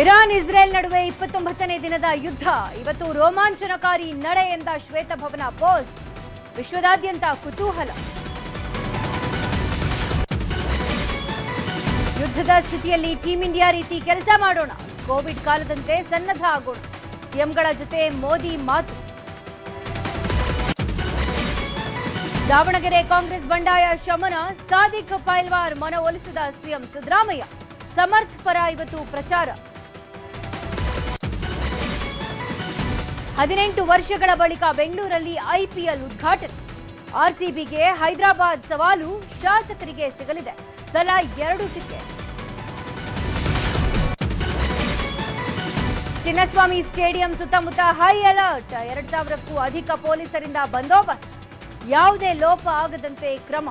Iran Israel ನಡುವೆ 29ನೇ ದಿನದ ಯುದ್ಧ ಇವತ್ತು ರೋಮಾಂಚನಕಾರಿ ನಡೆ ಎಂದ ಶ್ವೇತಭವನ ಬಾಸ್. ವಿಶ್ವದಾದ್ಯಂತ ಕುತೂಹಲ. ಯುದ್ಧದ ಸ್ಥಿತಿಯಲ್ಲಿ ಟೀಂ ಇಂಡಿಯಾ ರೀತಿ ಕೆಲಸ ಮಾಡೋಣ, ಕೋವಿಡ್ ಕಾಲದಂತೆ ಸನ್ನದ್ಧ ಆಗೋಣ, ಸಿಎಂಗಳ ಜೊತೆ ಮೋದಿ ಮಾತು. ದಾವಣಗೆರೆ ಕಾಂಗ್ರೆಸ್ ಬಂಡಾಯ ಶಮನ, ಸಾದಿಕ್ ಪೈಲ್ವಾರ್ ಮನವೊಲಿಸಿದ ಸಿಎಂ ಸಿದ್ದರಾಮಯ್ಯ. ಸಮರ್ಥ್ ಪರ ಇವತ್ತು ಪ್ರಚಾರ. 18 ವರ್ಷಗಳ ಬಳಿಕ ಬೆಂಗಳೂರಲ್ಲಿ ಐಪಿಎಲ್ ಉದ್ಘಾಟನೆ. ಆರ್ಸಿಬಿಗೆ ಹೈದರಾಬಾದ್ ಸವಾಲು, ಶಾಸಕರಿಗೆ ಸಿಗಲಿದೆ ತಲಾ 2 ಟಿಕೆಟ್. ಚಿನ್ನಸ್ವಾಮಿ ಸ್ಟೇಡಿಯಂ ಸುತ್ತಮುತ್ತ ಹೈ ಅಲರ್ಟ್. 2000ಕ್ಕೂ ಅಧಿಕ ಪೊಲೀಸರಿಂದ ಬಂದೋಬಸ್ತ್. ಯಾವುದೇ ಲೋಪ ಆಗದಂತೆ ಕ್ರಮ.